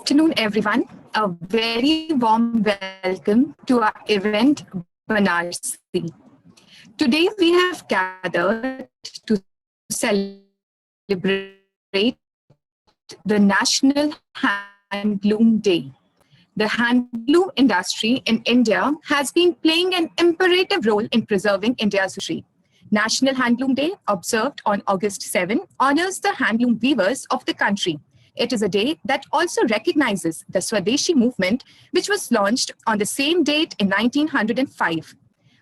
afternoon, everyone. A very warm welcome to our event, Banarsi. Today, we have gathered to celebrate the National Handloom Day. The handloom industry in India has been playing an imperative role in preserving India's history. National Handloom Day, observed on August 7, honors the handloom weavers of the country. It is a day that also recognizes the Swadeshi movement, which was launched on the same date in 1905.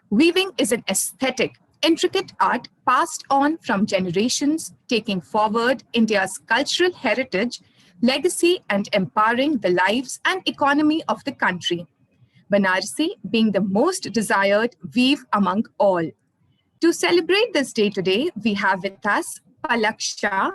Weaving is an aesthetic, intricate art passed on from generations, taking forward India's cultural heritage, legacy, and empowering the lives and economy of the country. Banarsi being the most desired weave among all. To celebrate this day today, we have with us Palak Shah,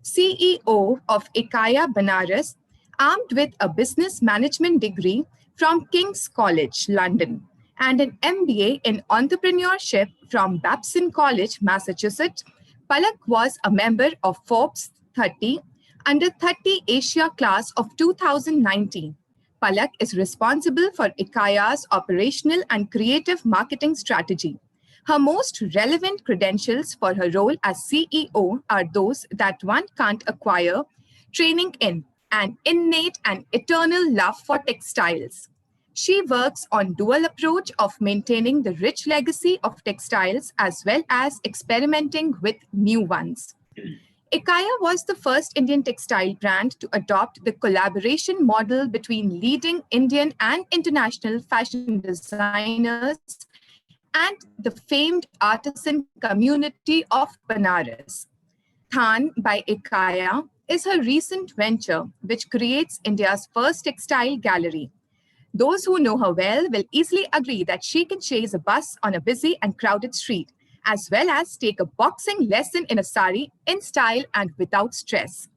CEO of Ekaya Banaras, armed with a business management degree from King's College, London, and an MBA in entrepreneurship from Babson College, Massachusetts. Palak was a member of Forbes 30 Under 30 Asia class of 2019. Palak is responsible for Ekaya's operational and creative marketing strategy. Her most relevant credentials for her role as CEO are those that one can't acquire: training in an innate and eternal love for textiles. She works on dual approach of maintaining the rich legacy of textiles as well as experimenting with new ones. Ekaya was the first Indian textile brand to adopt the collaboration model between leading Indian and international fashion designers and the famed artisan community of Banaras. Than by Ekaya is her recent venture, which creates India's first textile gallery. Those who know her well will easily agree that she can chase a bus on a busy and crowded street, as well as take a boxing lesson in a sari in style and without stress.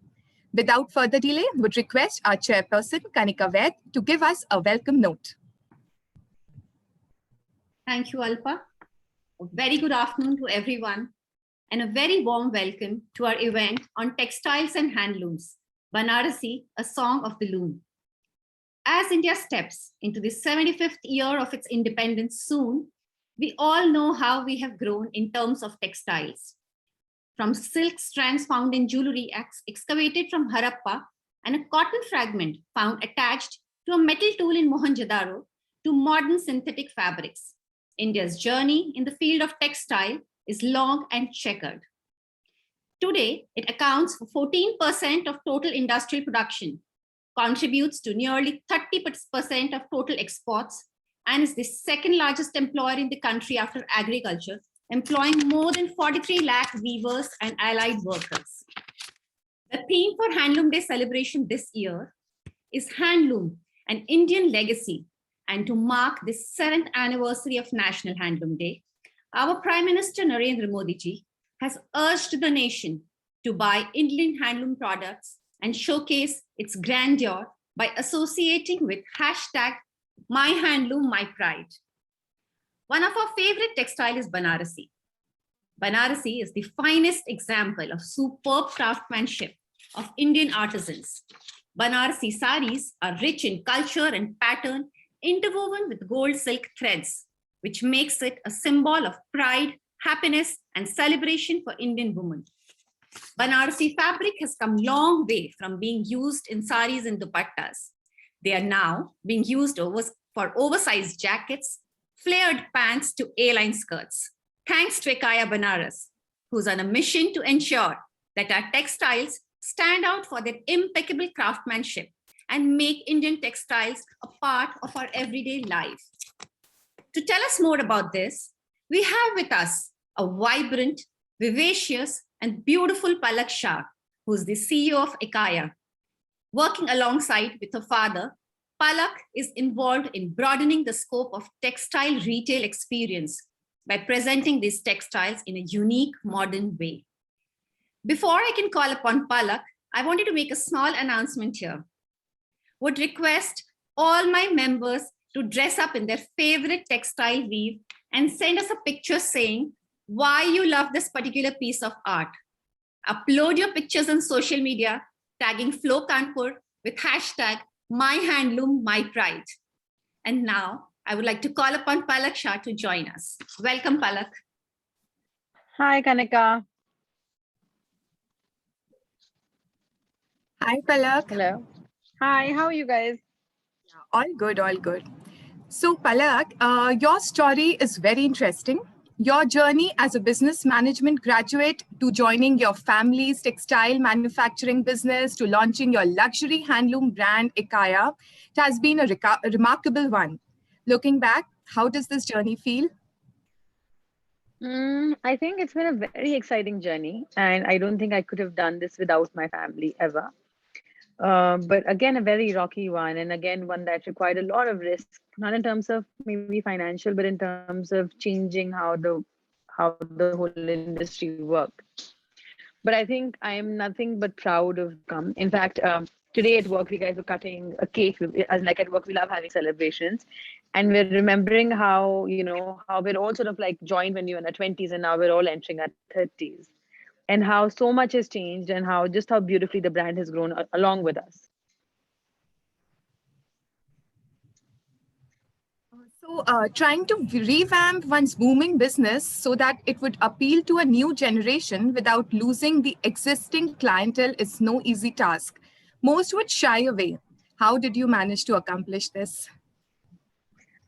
Without further delay, would request our chairperson, Kanika Ved, to give us a welcome note. Thank you, Alpa. A very good afternoon to everyone, and a very warm welcome to our event on textiles and handlooms, Banarasi, a song of the loom. As India steps into the 75th year of its independence soon, we all know how we have grown in terms of textiles. From silk strands found in jewelry excavated from Harappa and a cotton fragment found attached to a metal tool in Mohenjo-daro to modern synthetic fabrics, India's journey in the field of textile is long and checkered. Today, it accounts for 14% of total industrial production, contributes to nearly 30% of total exports, and is the second largest employer in the country after agriculture, employing more than 43 lakh weavers and allied workers. The theme for Handloom Day celebration this year is Handloom, an Indian legacy. And to mark the 7th anniversary of National Handloom Day, our Prime Minister Narendra Modi ji has urged the nation to buy Indian handloom products and showcase its grandeur by associating with #MyHandloomMyPride. One of our favorite textiles is Banarasi. Banarasi is the finest example of superb craftsmanship of Indian artisans. Banarasi saris are rich in culture and pattern, interwoven with gold silk threads, which makes it a symbol of pride, happiness, and celebration for Indian women. Banarasi fabric has come long way from being used in saris and dupattas. They are now being used for oversized jackets, flared pants to A-line skirts. Thanks to Ekaya Banaras, who's on a mission to ensure that our textiles stand out for their impeccable craftsmanship and make Indian textiles a part of our everyday life. To tell us more about this, we have with us a vibrant, vivacious, and beautiful Palak Shah, who is the CEO of Ekaya. Working alongside with her father, Palak is involved in broadening the scope of textile retail experience by presenting these textiles in a unique, modern way. Before I can call upon Palak, I wanted to make a small announcement here. Would request all my members to dress up in their favorite textile weave and send us a picture saying why you love this particular piece of art. Upload your pictures on social media, tagging Flo Kanpur with hashtag #MyHandloom_MyPride. And now I would like to call upon Palak Shah to join us. Welcome, Palak. Hi, Kanika. Hi, Palak. Hello. Hi, how are you guys? All good, all good. So, Palak, your story is very interesting. Your journey as a business management graduate to joining your family's textile manufacturing business to launching your luxury handloom brand Ikaya, it has been a remarkable one. Looking back, how does this journey feel? I think it's been a very exciting journey, and I don't think I could have done this without my family ever. But again, a very rocky one, and again, one that required a lot of risk, not in terms of maybe financial, but in terms of changing how the whole industry worked. But I think I am nothing but proud of the outcome. In fact, today at work, we guys were cutting a cake. As like at work, we love having celebrations, and we're remembering how how we're all sort of like joined when you're in our 20s, and now we're all entering our 30s, and how so much has changed, and how just how beautifully the brand has grown along with us. So, trying to revamp one's booming business so that it would appeal to a new generation without losing the existing clientele is no easy task. Most would shy away. How did you manage to accomplish this?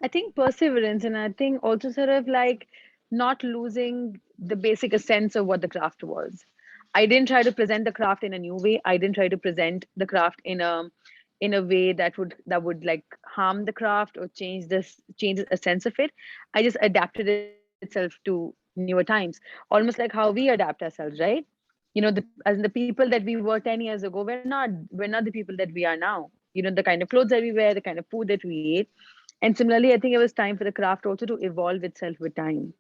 I think perseverance, and I think also sort of like not losing the basic sense of what the craft was. I didn't try to present the craft in a new way. I didn't try to present the craft in a way that would like harm the craft or change a sense of it. I just adapted itself to newer times, almost like how we adapt ourselves, right? As in the people that we were 10 years ago, we're not the people that we are now. The kind of clothes that we wear, the kind of food that we eat. And similarly, I think it was time for the craft also to evolve itself with time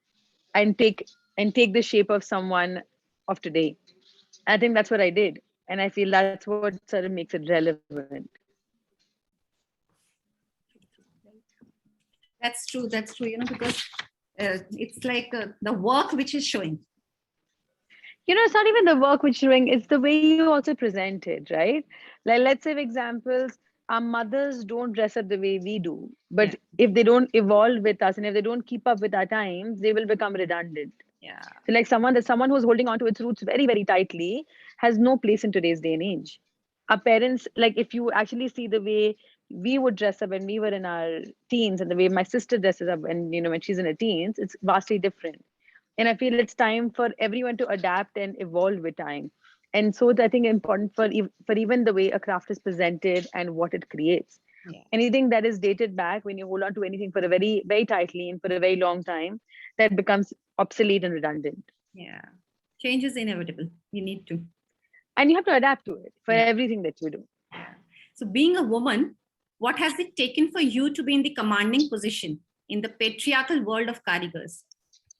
and take the shape of someone of today. I think that's what I did. And I feel that's what sort of makes it relevant. That's true. That's true. Because it's like the work which is showing. It's not even the work which you're doing, it's the way you also present it, right? Like, let's say, for examples, our mothers don't dress up the way we do. But if they don't evolve with us and if they don't keep up with our times, they will become redundant. Yeah. So like someone who's holding on to its roots very, very tightly has no place in today's day and age. Our parents, like if you actually see the way we would dress up when we were in our teens and the way my sister dresses up and when she's in her teens, it's vastly different. And I feel it's time for everyone to adapt and evolve with time. And so it's, I think, important for even the way a craft is presented and what it creates. Yeah. Anything that is dated back, when you hold on to anything for a very, very tightly and for a very long time, that becomes obsolete and redundant. Yeah. Change is inevitable. You need to. And you have to adapt to it for everything that you do. So being a woman, what has it taken for you to be in the commanding position in the patriarchal world of karigars?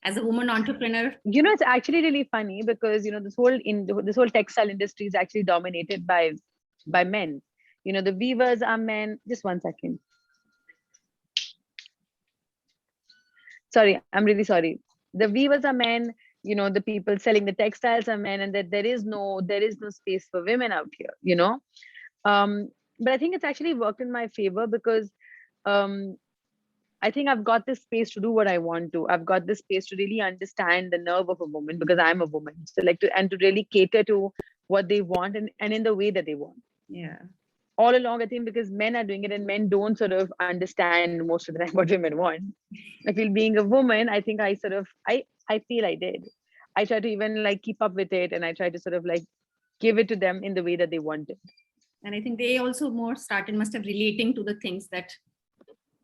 As a woman entrepreneur? It's actually really funny because, this whole textile industry is actually dominated by men. The weavers are men. Just one second. Sorry, I'm really sorry. The weavers are men. The people selling the textiles are men, and that there is no space for women out here. But I think it's actually worked in my favor because I think I've got this space to do what I want to. I've got this space to really understand the nerve of a woman because I'm a woman. So to really cater to what they want and in the way that they want. Yeah. All along, I think because men are doing it and men don't sort of understand most of the time what women want. I feel being a woman, I think I feel I did. I try to even like keep up with it and I try to sort of like give it to them in the way that they want it. And I think they also must have relating to the things that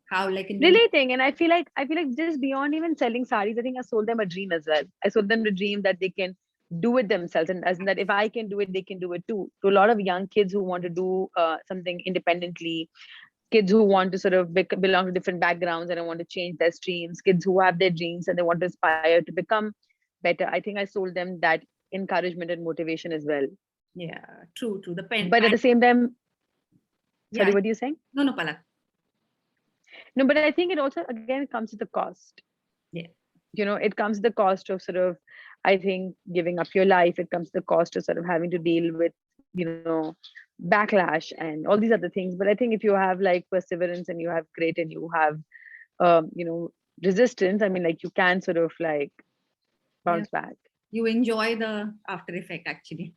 how like in relating. And I feel like just beyond even selling saris, I think I sold them a dream as well. I sold them the dream that they can do it themselves, and as in that if I can do it, they can do it too. To a lot of young kids who want to do something independently, kids who want to sort of belong to different backgrounds and want to change their streams, kids who have their dreams and they want to aspire to become better. I think I sold them that encouragement and motivation as well. Yeah, true. The pen. But at the same time, sorry, Yeah. what are you saying? No, Palak. No, but I think it also again comes with the cost. Yeah. It comes the cost of sort of, I think, giving up your life. It comes the cost of sort of having to deal with backlash and all these other things. But I think if you have like perseverance and you have grit and you have resistance, I mean, like you can sort of like Yeah. bounce back. You enjoy the after effect actually.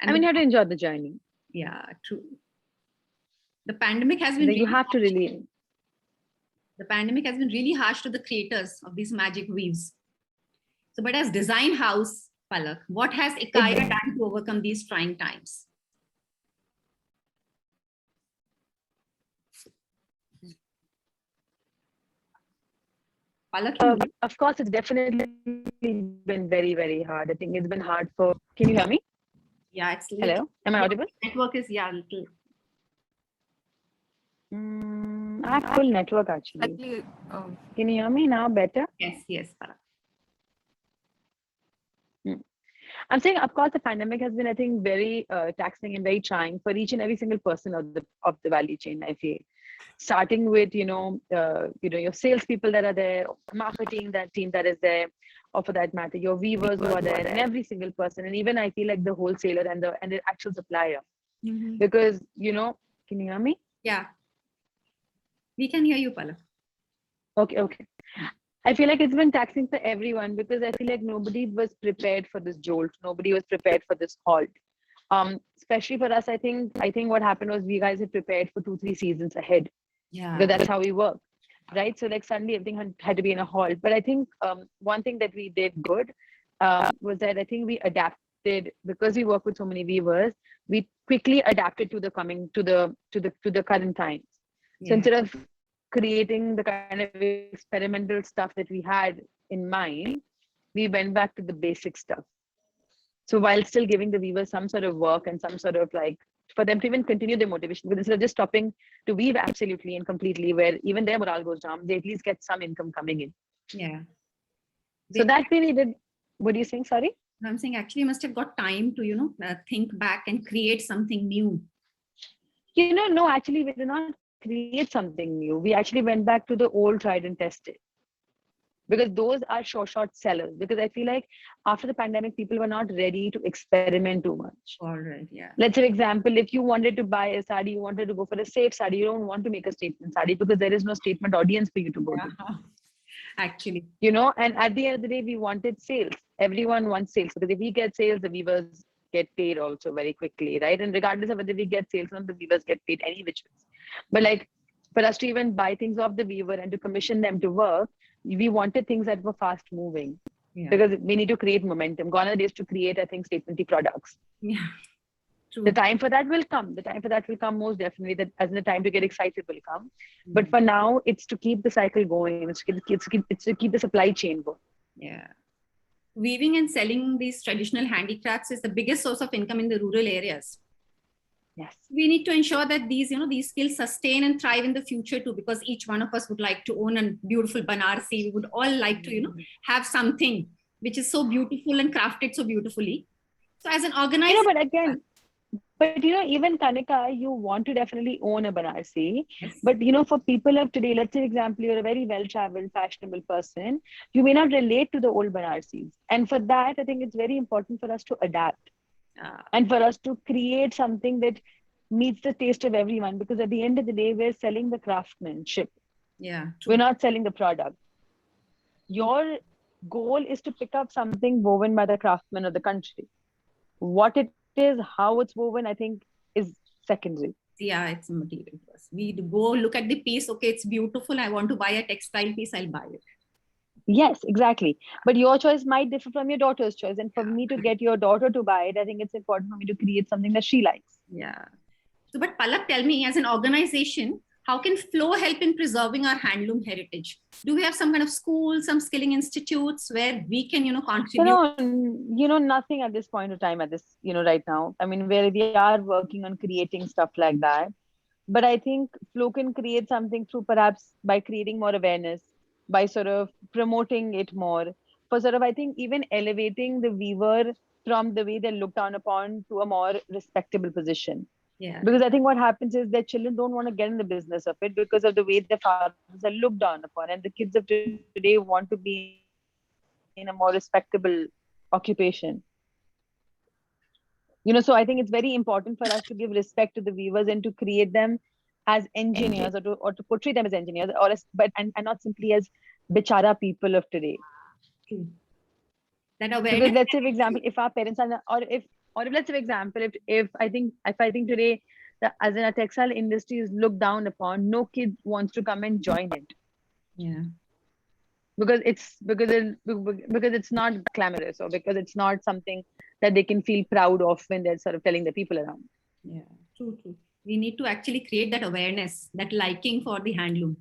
And I mean, you have to enjoy the journey. yeah, true. The pandemic has been Like you really have to harsh. really. The pandemic has been really harsh to the creators of these magic weaves. So, but as design house, Palak, what has Ikaya done to overcome these trying times? Palak, Of course, it's definitely been very, very hard. I think it's been hard for. Can you hear me? yeah, it's Hello, am I audible? Network is little. I have full network actually. Slightly, Can you hear me now better? Yes, Palak. I'm saying, of course, the pandemic has been, I think, very taxing and very trying for each and every single person of the value chain. I feel, starting with your salespeople that are there, marketing that team that is there, or for that matter, your weavers who are there, and every single person, and even I feel like the wholesaler and the actual supplier, because can you hear me? Yeah, we can hear you, Palak. Okay. I feel like it's been taxing for everyone because I feel like nobody was prepared for this jolt. Nobody was prepared for this halt. Especially for us, I think what happened was we guys had prepared for 2-3 seasons ahead. Yeah. Because that's how we work, right? So like suddenly everything had to be in a halt. But I think one thing that we did good was that I think we adapted because we work with so many weavers. We quickly adapted to the current times. So instead of creating the kind of experimental stuff that we had in mind, we went back to the basic stuff. So while still giving the weavers some sort of work and some sort of like for them to even continue their motivation, because instead of just stopping to weave absolutely and completely, where even their morale goes down, they at least get some income coming in. Yeah. So that way we did. What are you saying? Sorry. I'm saying actually you must have got time to think back and create something new. No, actually we did not create something new. We actually went back to the old tried and tested. Because those are short sellers. Because I feel like after the pandemic, people were not ready to experiment too much. All right, yeah. Let's say, for example, if you wanted to buy a sari, you wanted to go for a safe sari, you don't want to make a statement sari because there is no statement audience for you to go to. Actually. And at the end of the day, we wanted sales. Everyone wants sales because if we get sales, the weavers get paid also very quickly, right? And regardless of whether we get sales or not, the weavers get paid any which ways. But like for us to even buy things off the weaver and to commission them to work, we wanted things that were fast moving because we need to create momentum. Gone are the days to create, I think, statementy products. Yeah. True. The time for that will come. The time for that will come most definitely. That as in the time to get excited will come. But for now, it's to keep the cycle going. It's to keep the supply chain going. Yeah. Weaving and selling these traditional handicrafts is the biggest source of income in the rural areas. Yes. We need to ensure that these skills sustain and thrive in the future too, because each one of us would like to own a beautiful Banarasi. We would all like to, have something which is so beautiful and crafted so beautifully. So as an organizer, but even Kanika, you want to definitely own a Banarsi. Yes. But for people of today, let's say, for example, you're a very well-traveled, fashionable person. You may not relate to the old Banarsis, and for that, I think it's very important for us to adapt. And for us to create something that meets the taste of everyone, because at the end of the day, we're selling the craftsmanship. Yeah, true. We're not selling the product. Your goal is to pick up something woven by the craftsman of the country. What it is, how it's woven, I think is secondary. Yeah, it's a material for us. We go look at the piece. Okay, it's beautiful. I want to buy a textile piece. I'll buy it. Yes, exactly. But your choice might differ from your daughter's choice. And for me to get your daughter to buy it, I think it's important for me to create something that she likes. Yeah. So, but Palak, tell me, as an organization, how can Flow help in preserving our handloom heritage? Do we have some kind of school, some skilling institutes where we can, contribute? Nothing at this point of time right now. I mean, where we are working on creating stuff like that. But I think Flow can create something through perhaps by creating more awareness, by sort of promoting it more, for sort of, I think, even elevating the weaver from the way they're looked down upon to a more respectable position. Yeah. Because I think what happens is their children don't want to get in the business of it because of the way their fathers are looked down upon. And the kids of today want to be in a more respectable occupation. So I think it's very important for us to give respect to the weavers and to create them as engineers, or to portray them as engineers, or as, and not simply as bichara people of today. True. That Because awareness. let's say, for example, if our parents are, or if let's say, for example, if I think today that as in a textile industry is looked down upon, no kid wants to come and join it Yeah. because it's not glamorous, or because it's not something that they can feel proud of when they're sort of telling the people around. Yeah. True. True. We need to actually create that awareness, that liking for the handloom.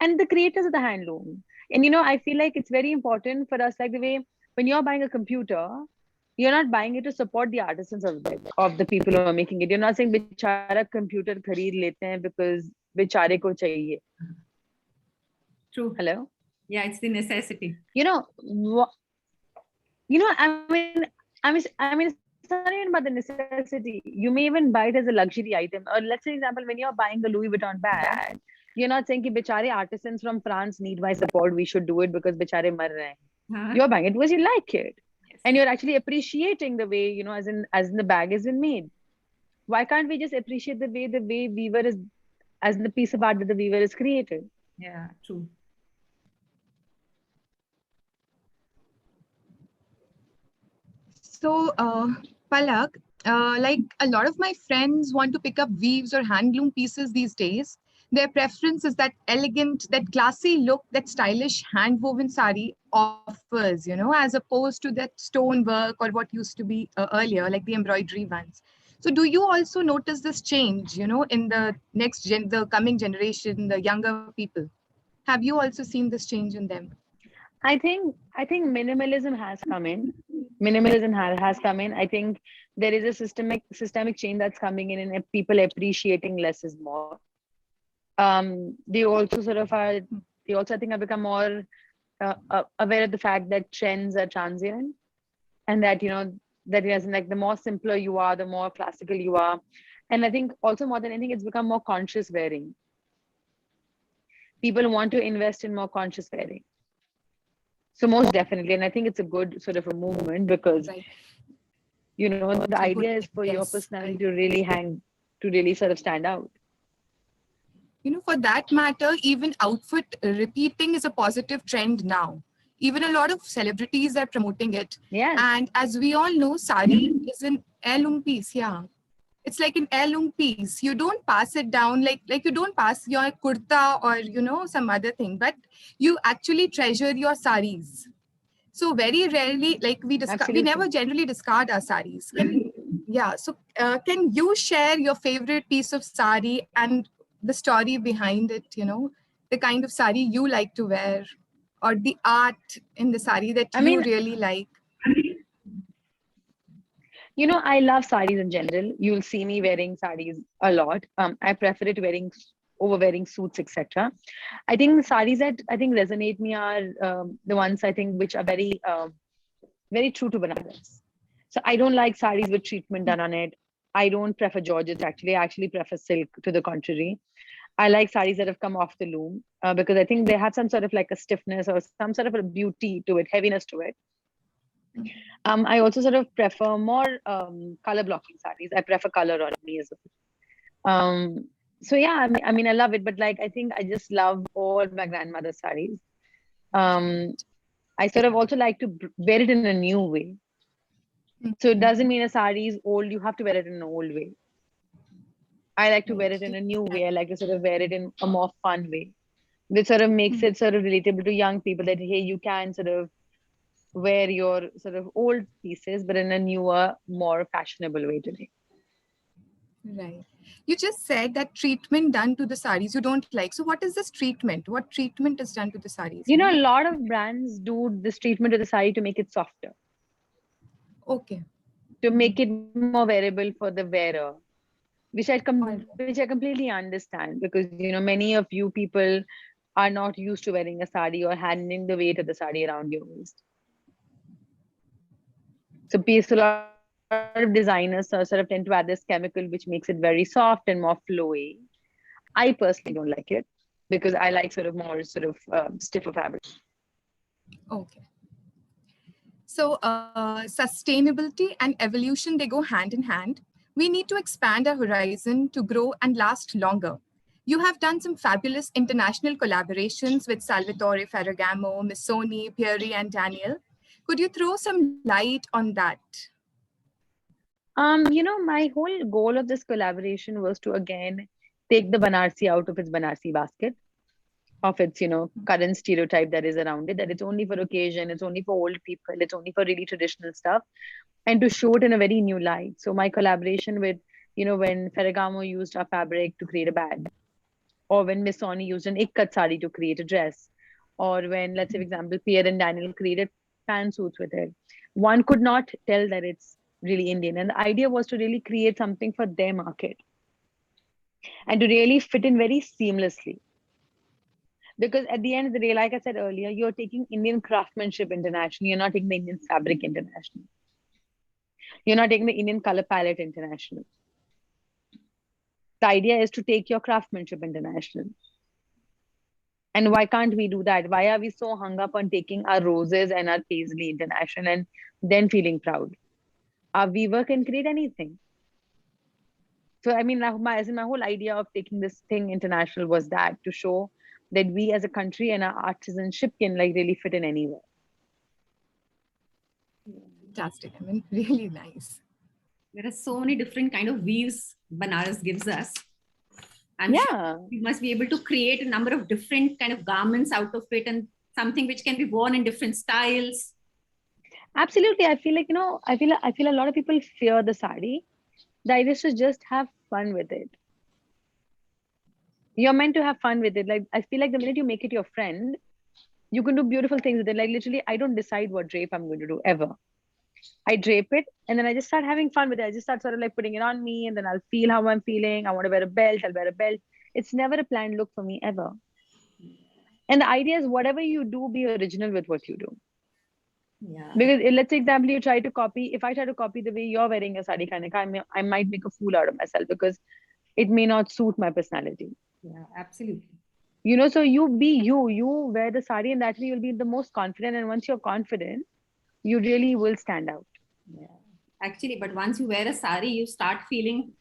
And the creators of the handloom. And I feel like it's very important for us, like the way when you're buying a computer, you're not buying it to support the artisans of the people who are making it. You're not saying bichara computer khareed lete hain because bichare ko chahiye. True. Hello? Yeah, it's the necessity. You know, wha- I mean, it's not even about the necessity. You may even buy it as a luxury item. Or let's say, example, when you're buying a Louis Vuitton bag, you're not saying ki bichare artisans from France need my support. We should do it because bichare mar rahe hain. Huh? You're buying it because you like it. Yes. And you're actually appreciating the way, as in the bag has been made. Why can't we just appreciate the way weaver is, as in the piece of art that the weaver is created? Yeah, true. So, Palak, like a lot of my friends want to pick up weaves or handloom pieces these days. Their preference is that elegant, that classy look that stylish hand-woven sari offers, as opposed to that stone work or what used to be earlier, like the embroidery ones. So, do you also notice this change, in the the coming generation, the younger people? Have you also seen this change in them? I think minimalism has come in. Minimalism has come in. I think there is a systemic change that's coming in, and people appreciating less is more. They also sort of are. They also, I think, have become more aware of the fact that trends are transient, and that that is like the more simpler you are, the more classical you are. And I think also more than anything, it's become more conscious wearing. People want to invest in more conscious wearing. So most definitely, and I think it's a good sort of a movement, because Right. the It's a good idea is thing. for your Yes. personality to really to really sort of stand out. For that matter, even outfit repeating is a positive trend now. Even a lot of celebrities are promoting it. Yes, And as we all know, sari is an heirloom piece. Yeah. It's like an heirloom piece. You don't pass it down like you don't pass your kurta or some other thing, but you actually treasure your saris. So very rarely, like we absolutely. never generally discard our saris. Yeah. So can you share your favorite piece of sari and the story behind it? The kind of sari you like to wear, or the art in the sari that I you mean, really like. I love sarees in general. You'll see me wearing sarees a lot. I prefer it over wearing suits, etc. I think the sarees that I think resonate me are the ones I think which are very true to Banaras. So I don't like sarees with treatment done on it. I don't prefer Georgette actually. I actually prefer silk, to the contrary. I like sarees that have come off the loom because I think they have some sort of like a stiffness or some sort of a beauty to it, heaviness to it. I also sort of prefer more color blocking sarees. I prefer color on me as well. So yeah, I mean, I love it, but like I think I just love all my grandmother's sarees. Um, I sort of also like to wear it in a new way. So it doesn't mean a sari is old, you have to wear it in an old way. I like to wear Right. it in a new way. I like to sort of wear it in a more fun way, which sort of makes it sort of relatable to young people that, hey, you can sort of wear your sort of old pieces, but in a newer, more fashionable way today. Right. You just said that treatment done to the saris you don't like. So what is this treatment? What treatment is done to the saris? A lot of brands do this treatment of the sari to make it softer, Okay. to make it more wearable for the wearer, All right. which I completely understand, because many of you people are not used to wearing a sari or handling the weight of the sari around your waist. So a lot of designers sort of tend to add this chemical which makes it very soft and more flowy. I personally don't like it because I like sort of more sort of stiffer fabric. Okay. So sustainability and evolution, they go hand in hand. We need to expand our horizon to grow and last longer. You have done some fabulous international collaborations with Salvatore Ferragamo, Missoni, Pieri, and Daniel. Could you throw some light on that? My whole goal of this collaboration was to again take the Banarsi out of its Banarsi basket, of its, current stereotype that is around it, that it's only for occasion, it's only for old people, it's only for really traditional stuff, and to show it in a very new light. So my collaboration with, when Ferragamo used our fabric to create a bag, or when Missoni used an ikkat sari to create a dress, or when, let's say, for example, Pierre and Daniel created pantsuits with it, one could not tell that it's really Indian. And the idea was to really create something for their market and to really fit in very seamlessly. Because at the end of the day, like I said earlier, you're taking Indian craftsmanship internationally. You're not taking the Indian fabric international. You're not taking the Indian color palette international. The idea is to take your craftsmanship international. And why can't we do that? Why are we so hung up on taking our roses and our paisley international and then feeling proud? Our weaver can create anything. So I mean, my whole idea of taking this thing international was that, to show that we as a country and our artisanship can like really fit in anywhere. Fantastic. I mean, really nice. There are so many different kind of weaves Banaras gives us. I'm sure we must be able to create a number of different kind of garments out of it, and something which can be worn in different styles. Absolutely. I feel like, I feel a lot of people fear the sari. The idea is to just have fun with it. You're meant to have fun with it. Like, I feel like the minute you make it your friend, you can do beautiful things with it. Like, literally, I don't decide what drape I'm going to do ever. I drape it and then I just start having fun with it. I just start sort of like putting it on me, and then I'll feel how I'm feeling. I want to wear a belt, I'll wear a belt. It's never a planned look for me ever. And the idea is, whatever you do, be original with what you do. Yeah. Because let's say, example, if I try to copy the way you're wearing a sari Kanika, I might make a fool out of myself because it may not suit my personality. Yeah, absolutely. So you be you wear the sari, and that way you'll be the most confident. And once you're confident, you really will stand out. Yeah, actually, but once you wear a sari, you start feeling,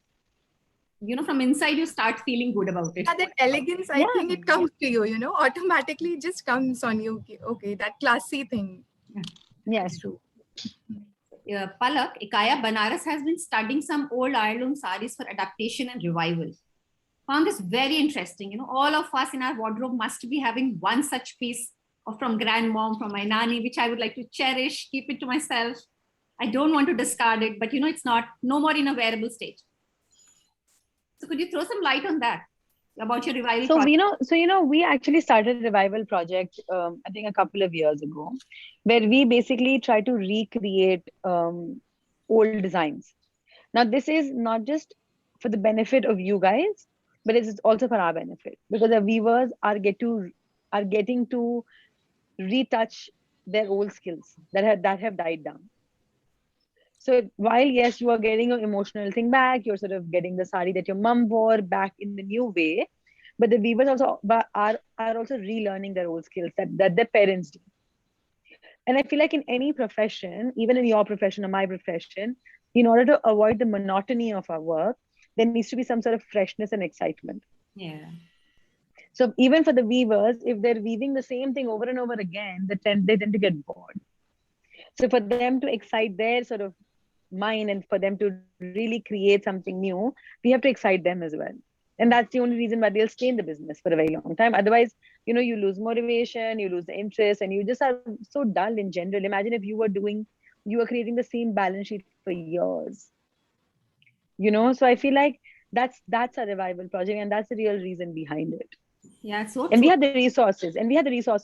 from inside, you start feeling good about it. Yeah, that elegance, I think it comes to you, automatically just comes on you. Okay, that classy thing. Yes, true. Palak, Ikaya Banaras has been studying some old heirloom saris for adaptation and revival. Found this very interesting. All of us in our wardrobe must be having one such piece from grandmom, from my nanny, which I would like to cherish, keep it to myself. I don't want to discard it, but it's no more in a wearable state. So could you throw some light on that, about your revival project? We actually started a revival project, I think a couple of years ago, where we basically try to recreate old designs. Now, this is not just for the benefit of you guys, but it's also for our benefit, because the weavers are getting to retouch their old skills that have died down. So while, yes, you are getting your emotional thing back, you're sort of getting the sari that your mom wore back in the new way, but the weavers also are also relearning their old skills that their parents did. And I feel like in any profession, even in your profession or my profession, in order to avoid the monotony of our work, there needs to be some sort of freshness and excitement. Yeah. So even for the weavers, if they're weaving the same thing over and over again, they tend to get bored. So for them to excite their sort of mind and for them to really create something new, we have to excite them as well. And that's the only reason why they'll stay in the business for a very long time. Otherwise, you lose motivation, you lose the interest, and you just are so dull in general. Imagine if you were creating the same balance sheet for years. So I feel like that's a revival project, and that's the real reason behind it. Yeah, so and we had the resources,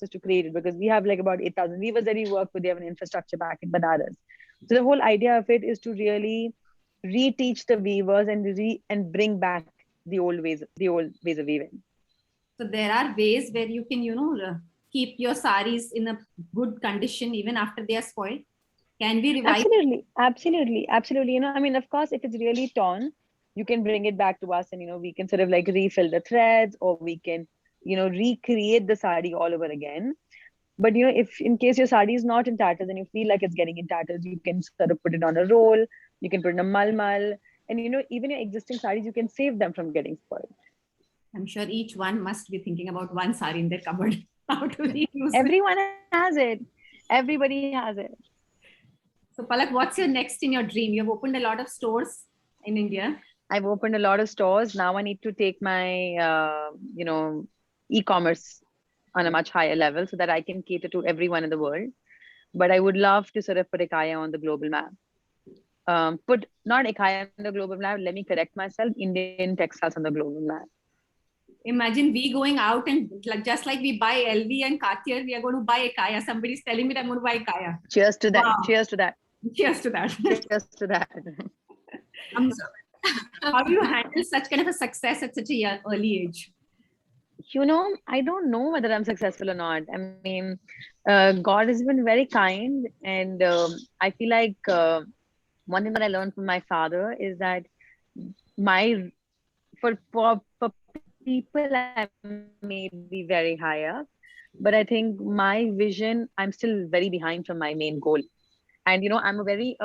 to create it, because we have like about 8,000 weavers that we work with. They have an infrastructure back in Banaras. So the whole idea of it is to really reteach the weavers and bring back the old ways of weaving. So there are ways where you can, keep your saris in a good condition even after they are spoiled. Can we revive? Absolutely. Of course, if it's really torn, you can bring it back to us, and we can sort of like refill the threads, or we can recreate the sari all over again. But if in case your sari is not in tatters and you feel like it's getting in tatters, you can sort of put it on a roll, you can put it in a malmal, and even your existing saris, you can save them from getting spoiled. I'm sure each one must be thinking about one sari in their cupboard. How to reuse it. Everyone has it. Everybody has it. So Palak, what's your next in your dream? You have opened a lot of stores in India. I've opened a lot of stores. Now I need to take my, e-commerce on a much higher level so that I can cater to everyone in the world. But I would love to sort of put Ikaya on the global map. Put not Ikaya on the global map. Let me correct myself. Indian textiles on the global map. Imagine we going out and just like we buy LV and Cartier, we are going to buy Ikaya. Somebody's telling me that I'm going to buy Ikaya. Cheers to that. Wow. Cheers to that. Cheers to that. Cheers to that. How do you handle such kind of a success at such a early age? I don't know whether I'm successful or not. I mean, God has been very kind, and I feel like one thing that I learned from my father is that for people I may be very high up, but I think my vision, I'm still very behind from my main goal. And I'm a very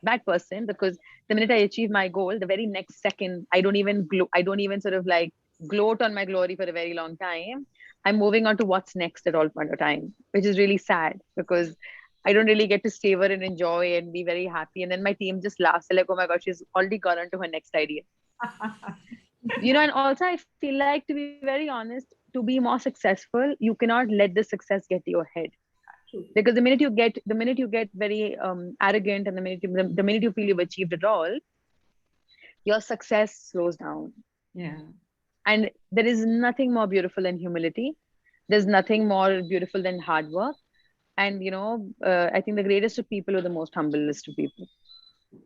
bad person, because the minute I achieve my goal, the very next second, I don't even sort of like gloat on my glory for a very long time. I'm moving on to what's next at all point of time, which is really sad, because I don't really get to savor and enjoy and be very happy. And then my team just laughs. They're like, oh my God, she's already gone on to her next idea. And also I feel like, to be very honest, to be more successful, you cannot let the success get to your head. Because the minute you get very arrogant, and the minute you feel you've achieved it all, your success slows down. Yeah. And there is nothing more beautiful than humility. There's nothing more beautiful than hard work. And I think the greatest of people are the most humblest of people.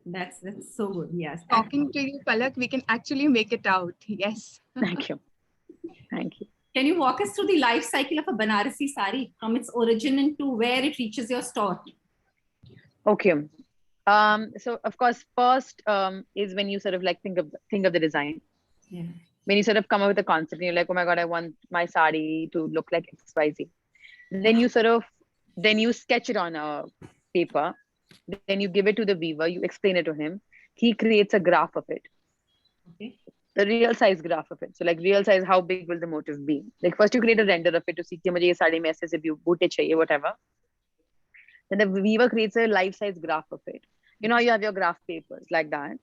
That's so good. Yes. Talking to you, Palak, we can actually make it out. Yes. Thank you. Thank you. Can you walk us through the life cycle of a Banarasi sari from its origin to where it reaches your store? Okay. So of course, first is when you sort of like think of the design. Yeah. When you sort of come up with a concept, and you're like, oh my God, I want my sari to look like XYZ. Then you sketch it on a paper. Then you give it to the weaver. You explain it to him. He creates a graph of it. Okay. The real size graph of it. So like real size, how big will the motif be? Like first you create a render of it to see कि मुझे ये साड़ी में ऐसे view booty चाहिए, whatever. Then the weaver creates a life size graph of it. You have your graph papers like that.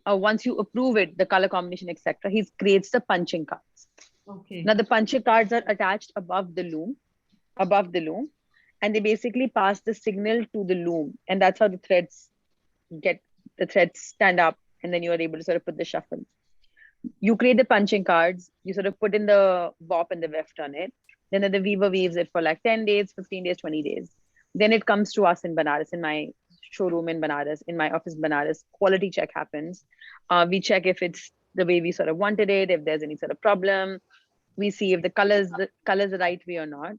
Once you approve it, the color combination, etc., he creates the punching cards. Okay. Now the punching cards are attached above the loom, and they basically pass the signal to the loom, and that's how the threads stand up, and then you are able to sort of put the shuffle. You create the punching cards, you sort of put in the warp and the weft on it. Then the weaver weaves it for like 10 days, 15 days, 20 days. Then it comes to us in Banaras, in my showroom in Banaras, in my office in Banaras. Quality check happens. We check if it's the way we sort of wanted it, if there's any sort of problem. We see if the colors the right way or not.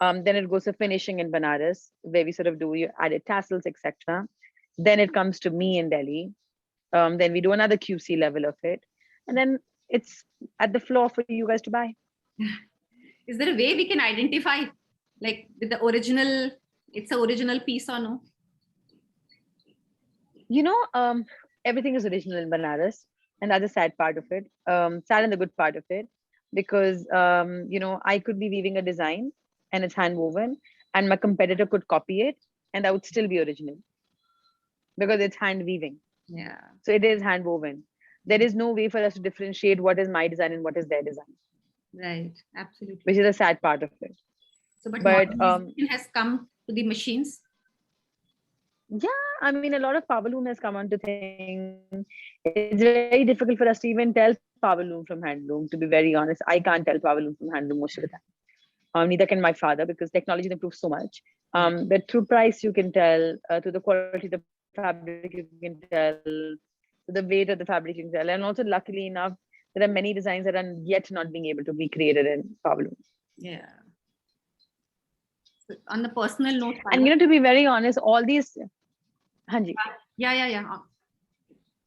Then it goes to finishing in Banaras, where we sort of do added tassels, etc. Then it comes to me in Delhi. Then we do another QC level of it. And then it's at the floor for you guys to buy. Is there a way we can identify, like with the original, it's an original piece or no? Everything is original in Banaras. And that's the sad part of it. Sad and the good part of it. Because, I could be weaving a design and it's hand woven, and my competitor could copy it, and that would still be original. Because it's hand weaving. Yeah. So it is hand woven. There is no way for us to differentiate what is my design and what is their design. Right. Absolutely. Which is a sad part of it. So, but has come to the machines. Yeah, I mean, a lot of power loom has come onto things. It's very difficult for us to even tell power loom from hand loom, to be very honest. I can't tell power loom from hand loom most of the time. Neither can my father, because technology has improved so much. But through price, you can tell, to the quality of the fabric, you can tell, to the weight of the fabric, you can tell. And also, luckily enough, there are many designs that are yet not being able to be created in power loom. Yeah. So on the personal note, and to be very honest, all these, yeah.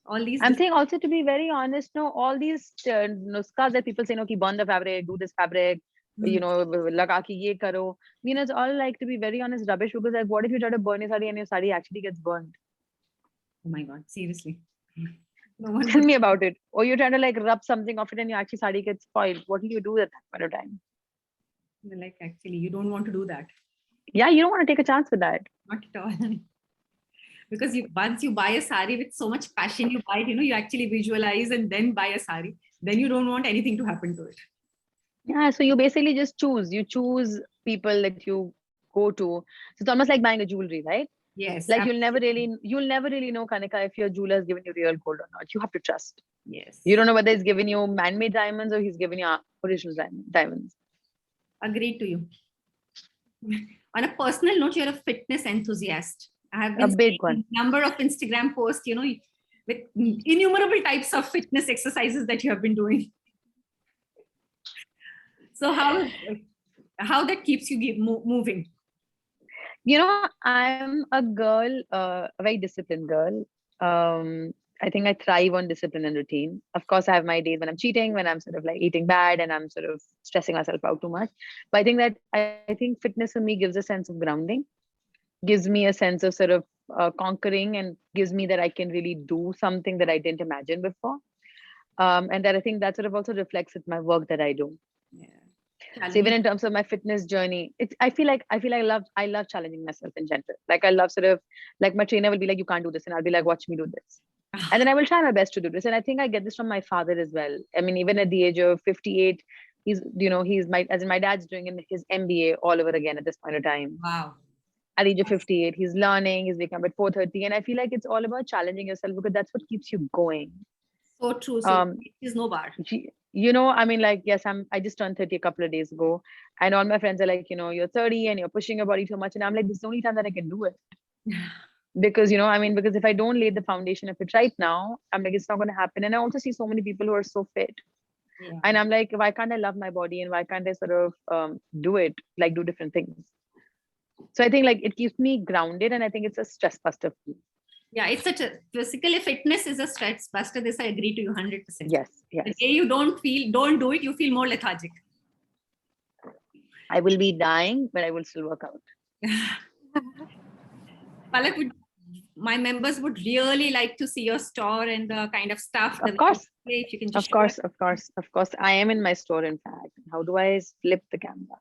All these. I'm saying also, to be very honest, all these nuskas that people say, ki burn the fabric, do this fabric, you know, laga ki ye karo. You know, it's all like, to be very honest, rubbish, because like, what if you try to burn your sari and your sari actually gets burned? Oh my God, seriously. No one Tell would. me about it. Or you're trying to like rub something off it and your actually sari gets spoiled. What do you do at that point of time? Like, actually, you don't want to do that. Yeah, you don't want to take a chance with that. Not at all. Because once you buy a sari with so much passion, you buy it, you actually visualize and then buy a sari. Then you don't want anything to happen to it. Yeah, so you basically just choose. You choose people that you go to. So it's almost like buying a jewelry, right? Yes. Like you'll never really know, Kanika, if your jeweler is giving you real gold or not. You have to trust. Yes. You don't know whether he's giving you man-made diamonds or he's giving you original diamonds. Agreed to you. On a personal note, you're a fitness enthusiast. I have A been big seeing one. a number of Instagram posts, with innumerable types of fitness exercises that you have been doing. So how that keeps you moving? You know, I'm a girl, a very disciplined girl. I think I thrive on discipline and routine. Of course, I have my days when I'm cheating, when I'm sort of like eating bad and I'm sort of stressing myself out too much. But I think that I think fitness for me gives a sense of grounding, gives me a sense of sort of conquering, and gives me that I can really do something that I didn't imagine before. And that I think that sort of also reflects with my work that I do. Yeah. So even in terms of my fitness journey, I love challenging myself in general. Like I love sort of like my trainer will be like, you can't do this, and I'll be like, watch me do this. And then I will try my best to do this. And I think I get this from my father as well. I mean, even at the age of 58, my dad's doing his MBA all over again at this point of time. Wow. At the age of 58, he's learning, he's waking up at 4:30. And I feel like it's all about challenging yourself because that's what keeps you going. So true. So there's no bar. I mean, like, yes, I just turned 30 a couple of days ago, and all my friends are like, you're 30 and you're pushing your body too much. And I'm like, this is the only time that I can do it. Because, because if I don't lay the foundation of it right now, I'm like, it's not going to happen. And I also see so many people who are so fit. Yeah. And I'm like, why can't I love my body and why can't I sort of do it, like do different things? So I think like it keeps me grounded, and I think it's a stress buster for me. Yeah, it's such a physical fitness is a stress buster. This I agree to you 100%. Yes. The day you don't do it, you feel more lethargic. I will be dying, but I will still work out. Palak, my members would really like to see your store and the kind of stuff. Of course. If you can just Of course. I am in my store, in fact. How do I flip the camera?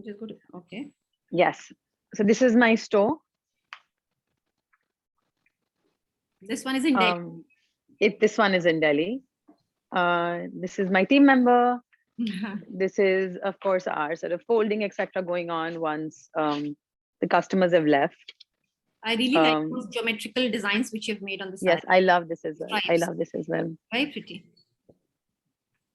Just go to, okay. Yes. So this is my store. This one is in Delhi. This one is in Delhi. This is my team member. This is, of course, our sort of folding, etc., going on once the customers have left. I really like those geometrical designs which you've made on the side. Yes, I love this as well. Very pretty.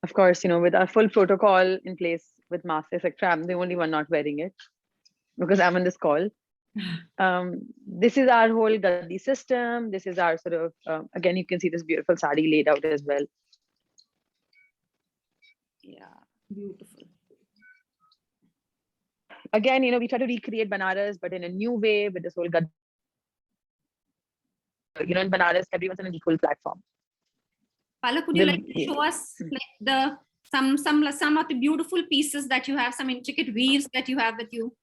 Of course, with our full protocol in place with masks, etc., I'm the only one not wearing it because I'm on this call. This is our whole Gaddi system. This is our sort of, again, you can see this beautiful sari laid out as well. Yeah, beautiful. Again, we try to recreate Banaras, but in a new way with this whole Gaddi. In Banaras, everyone's on an equal platform. Palak, would you like to show us like some of the beautiful pieces that you have, some intricate weaves that you have with you?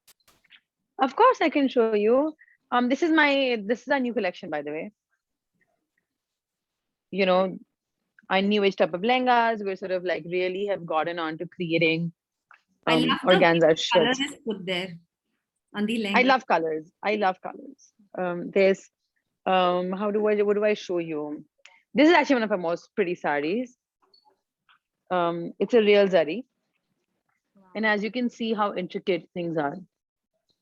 Of course, I can show you. This is our new collection, by the way. Our new age type of lehengas. We're sort of like really have gotten on to creating organza shirts. Color is put there on the lehenga. I love colors. There's what do I show you? This is actually one of our most pretty saris. It's a real zari. Wow. And as you can see how intricate things are.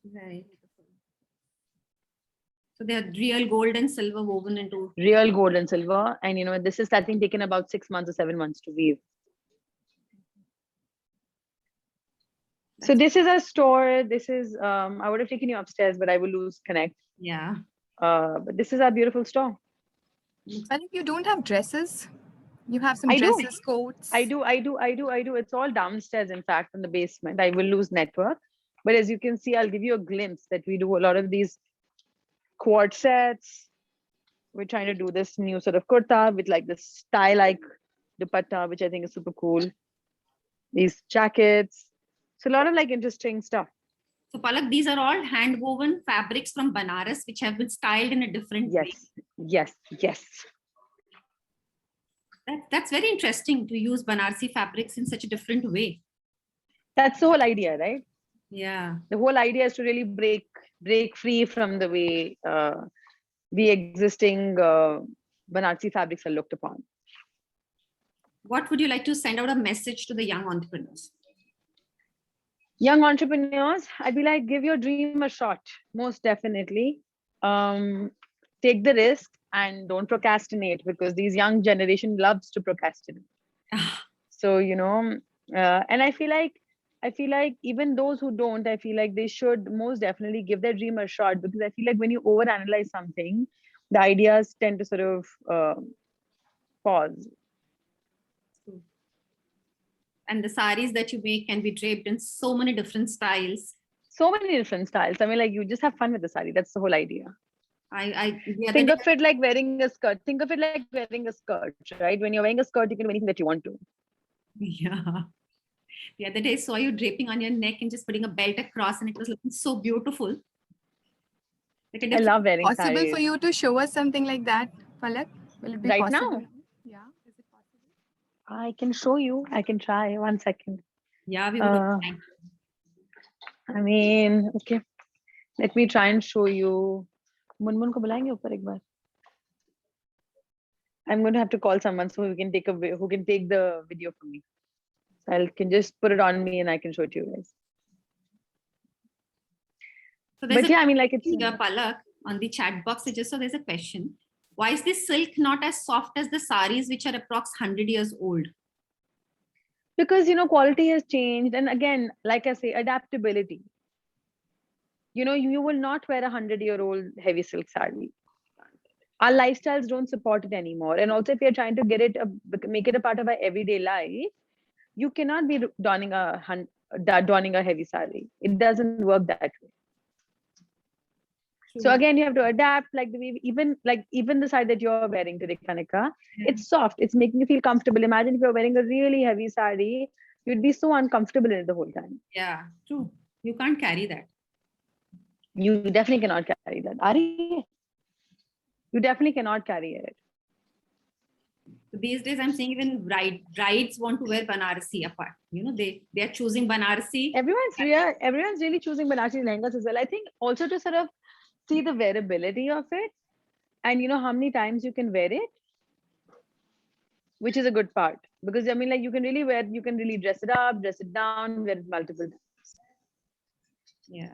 Very beautiful. So they are real gold and silver woven into. Real gold and silver. And this is, I think, taken about 6 months or 7 months to weave. So this is a store. This is, I would have taken you upstairs, but I will lose connect. Yeah. But this is our beautiful store. I think you don't have dresses. You have some dresses, coats. I do. It's all downstairs, in fact, in the basement. I will lose network. But as you can see, I'll give you a glimpse that we do a lot of these quad sets. We're trying to do this new sort of kurta with like this tie-like dupatta, which I think is super cool. These jackets. So a lot of like interesting stuff. So Palak, these are all hand woven fabrics from Banaras, which have been styled in a different way. Yes, yes. That's very interesting to use Banarsi fabrics in such a different way. That's the whole idea, right? Yeah. The whole idea is to really break free from the way the existing Banarsi fabrics are looked upon. What would you like to send out a message to the young entrepreneurs? Young entrepreneurs, I'd be like, give your dream a shot, most definitely. Take the risk and don't procrastinate, because these young generation loves to procrastinate. So, you know, and I feel like even those who don't, I feel like they should most definitely give their dream a shot, because I feel like when you overanalyze something, the ideas tend to sort of pause. And the saris that you make can be draped in so many different styles. So many different styles. I mean, like, you just have fun with the sari. That's the whole idea. The Think of it like wearing a skirt. Think of it like wearing a skirt, right? When you're wearing a skirt, you can do anything that you want to. Yeah. The other day I saw you draping on your neck and just putting a belt across, and it was looking so beautiful. Like I love wearing Possible saris. for you to show us something like that, Palak? Will it be Right possible? now? Yeah. Is it possible? I can show you. I can try. 1 second. Yeah, we would have time. I mean, okay. Let me try and show you. Munmun ko bulayenge upar ek baar. I'm going to have to call someone so who can take the video for me. So I can just put it on me and I can show it to you guys. So there's But yeah, I mean, like, it's Palak, on the chat box, I just saw there's a question. Why is this silk not as soft as the saris, which are approx 100 years old? because, you know, quality has changed. And again, like I say, adaptability. You know, you will not wear a 100-year-old heavy silk sari. Our lifestyles don't support it anymore. And also, if you're trying to make it a part of our everyday life, you cannot be donning a heavy sari. It doesn't work that way. So again, you have to adapt, like the way, even the side that you're wearing today, Kanika, it's soft. It's making you feel comfortable. Imagine if you're wearing a really heavy sari, you'd be so uncomfortable in it the whole time. Yeah, true. You can't carry that. You definitely cannot carry that. Ari, you definitely cannot carry it. So these days, I'm seeing even brides want to wear Banarasi apart. You know, they are choosing Banarasi. Everyone's really choosing Banarasi lehengas as well. I think also to sort of see the wearability of it, and you know how many times you can wear it, which is a good part, because I mean, like, you can really dress it up, dress it down, wear it multiple times. Yeah.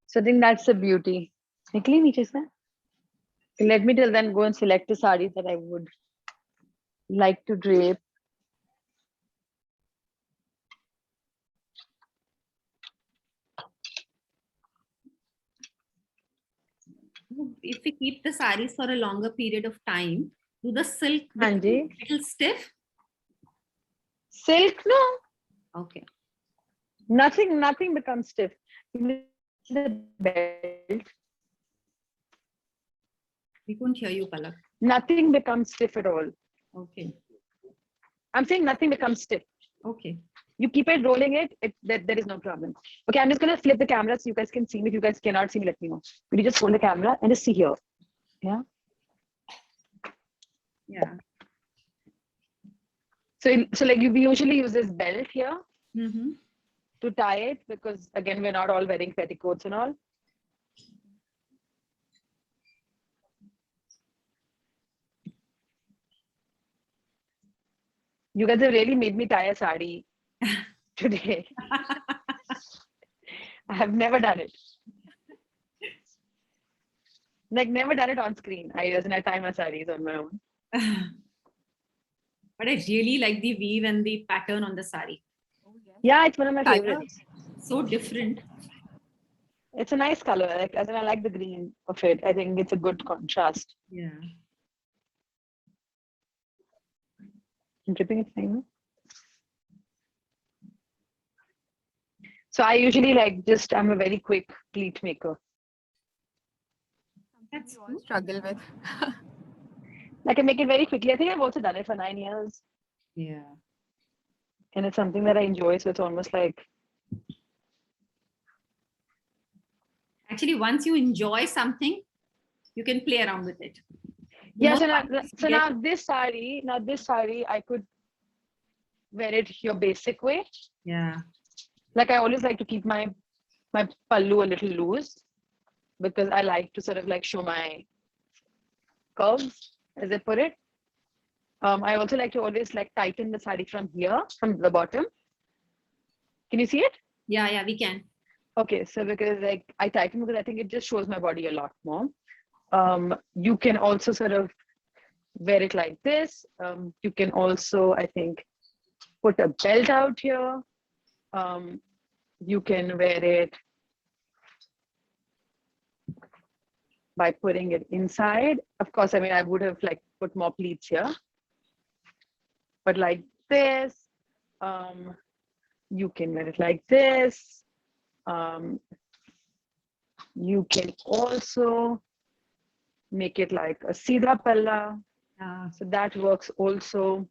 So I think that's the beauty. Nikli niche se. Let me till then go and select the sari that I would like to drape. If we keep the saris for a longer period of time, do the silk become Anji, a little stiff? silk, no. Okay. Nothing becomes stiff. The belt. We couldn't hear you, Palak. Nothing becomes stiff at all. Okay. I'm saying nothing becomes stiff. Okay. You keep it rolling there is no problem. Okay, I'm just gonna flip the camera so you guys can see me. If you guys cannot see me, let me know. Will you just hold the camera and just see here? Yeah. Yeah. So like we usually use this belt here Mm-hmm. to tie it, because again, we're not all wearing petticoats and all. You guys have really made me tie a sari today. I have never done it. Like, never done it on screen. I tie my saris on my own. But I really like the weave and the pattern on the sari. Yeah, it's one of my Color. favorites. So different. It's a nice color. I like the green of it. I think it's a good contrast. Yeah. I'm dripping it fine. So I usually I'm a very quick pleat maker. That's You all struggle with. I can make it very quickly. I think I've also done it for 9 years. Yeah. and it's something that I enjoy. So it's almost like, Actually, once you enjoy something, you can play around with it. The yeah. more So now, confidence you so get- now this sari, I could wear it your basic way. yeah. Like I always like to keep my pallu a little loose because I like to sort of like show my curves, as I put it. I also like to always like tighten the sari from here, from the bottom. Can you see it? Yeah, we can. Okay, so because like I tighten because I think it just shows my body a lot more. You can also sort of wear it like this. You can also, I think, put a belt out here. You can wear it by putting it inside. Of course, I mean, I would have like put more pleats here, but like this, you can wear it like this. You can also make it like a Sida Palla. So that works also.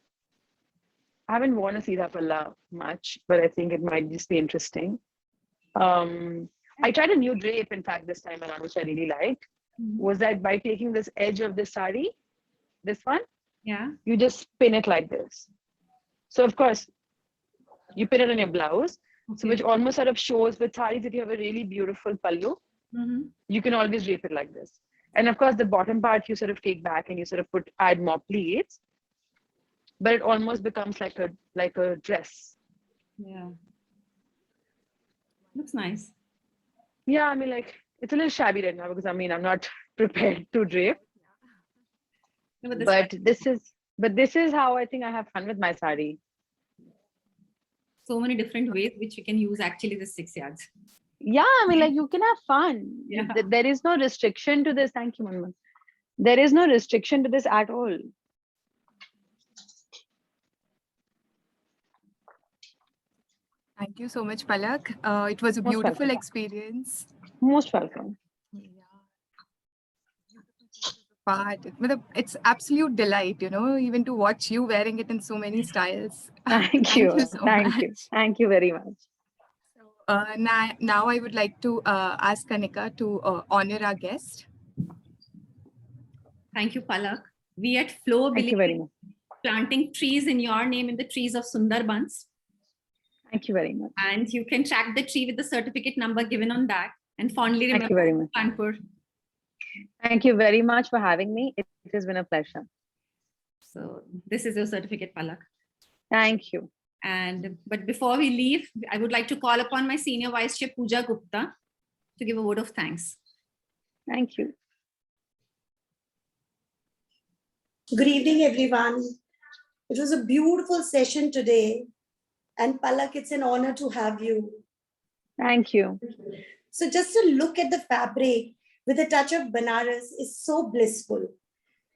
I haven't worn a Sida Palla much, but I think it might just be interesting. I tried a new drape, in fact, this time around, which I really liked. Was that by taking this edge of the sari, this one, Yeah. you just spin it like this. So of course, you pin it on your blouse, so which almost sort of shows with saris that you have a really beautiful pallu. You can always drape it like this. And of course, the bottom part you sort of take back and you sort of add more pleats, but it almost becomes like a dress. Yeah. Looks nice. Yeah, I mean, like it's a little shabby right now because I mean I'm not prepared to drape. No, but this is how I think I have fun with my sari. so many different ways which you can use actually the 6 yards. Yeah, I mean, like you can have fun. Yeah. There is no restriction to this. Thank you, Manman. There is no restriction to this at all. Thank you so much, Palak. It was a Most beautiful welcome. experience. Most welcome. But it's absolute delight, even to watch you wearing it in so many styles. Thank you. you so Thank you. much. Thank you very much. Now I would like to ask Kanika to honor our guest. Thank you, Palak. We at Flow Thank you believe very in much. planting trees in your name in the trees of Sundarbans. Thank you very much. And you can track the tree with the certificate number given on that and fondly Thank you remember very much. Kanpur. Thank you very much for having me. It has been a pleasure. So this is your certificate, Palak. Thank you. But before we leave, I would like to call upon my senior vice chair, Pooja Gupta, to give a word of thanks. Thank you. Good evening, everyone. It was a beautiful session today. And Palak, it's an honor to have you. Thank you. So just to look at the fabric with a touch of Banaras is so blissful.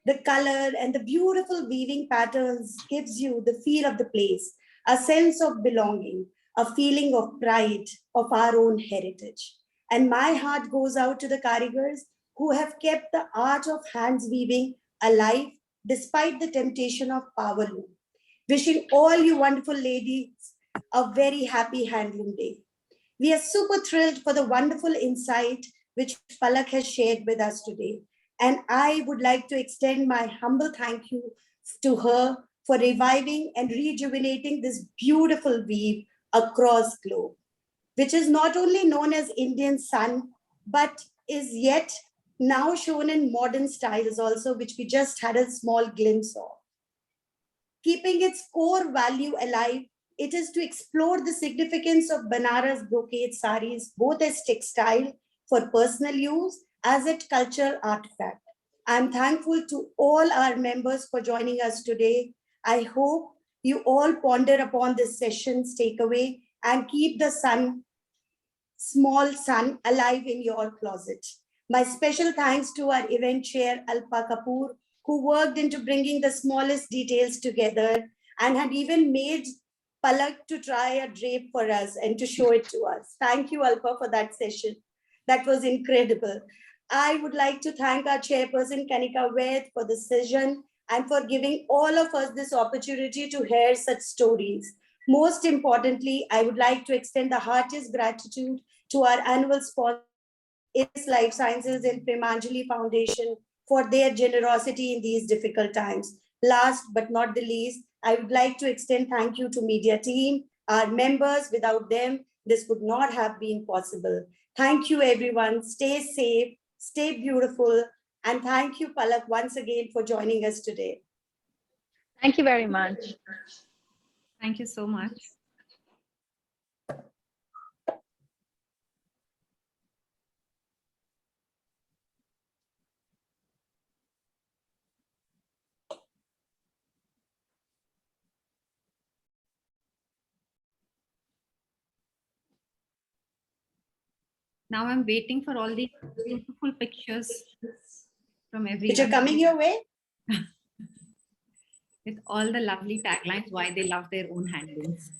The color and the beautiful weaving patterns gives you the feel of the place, a sense of belonging, a feeling of pride of our own heritage. And my heart goes out to the karigars who have kept the art of hands weaving alive despite the temptation of power loom. Wishing all you wonderful ladies a very happy Handloom Day. We are super thrilled for the wonderful insight which Palak has shared with us today. And I would like to extend my humble thank you to her for reviving and rejuvenating this beautiful weave across globe, which is not only known as Indian sun, but is yet now shown in modern styles also, which we just had a small glimpse of. Keeping its core value alive, it is to explore the significance of Banaras brocade saris, both as textile for personal use as a cultural artifact. I'm thankful to all our members for joining us today. I hope you all ponder upon this session's takeaway and keep the small sun alive in your closet. My special thanks to our event chair, Alpa Kapoor, who worked into bringing the smallest details together and had even made Palak to try a drape for us and to show it to us. Thank you, Alpa, for that session. That was incredible. I would like to thank our chairperson, Kanika Ved, for the session and for giving all of us this opportunity to hear such stories. Most importantly, I would like to extend the heartiest gratitude to our annual sponsor, IS Life Sciences and Premanjali Foundation, for their generosity in these difficult times. Last but not the least, I would like to extend thank you to media team, our members. Without them, this would not have been possible. Thank you, everyone. Stay safe, stay beautiful, and thank you, Palak, once again for joining us today. Thank you very much. Thank you so much. Now I'm waiting for all these beautiful pictures from Which everyone are coming your way? with all the lovely taglines why they love their own handlooms.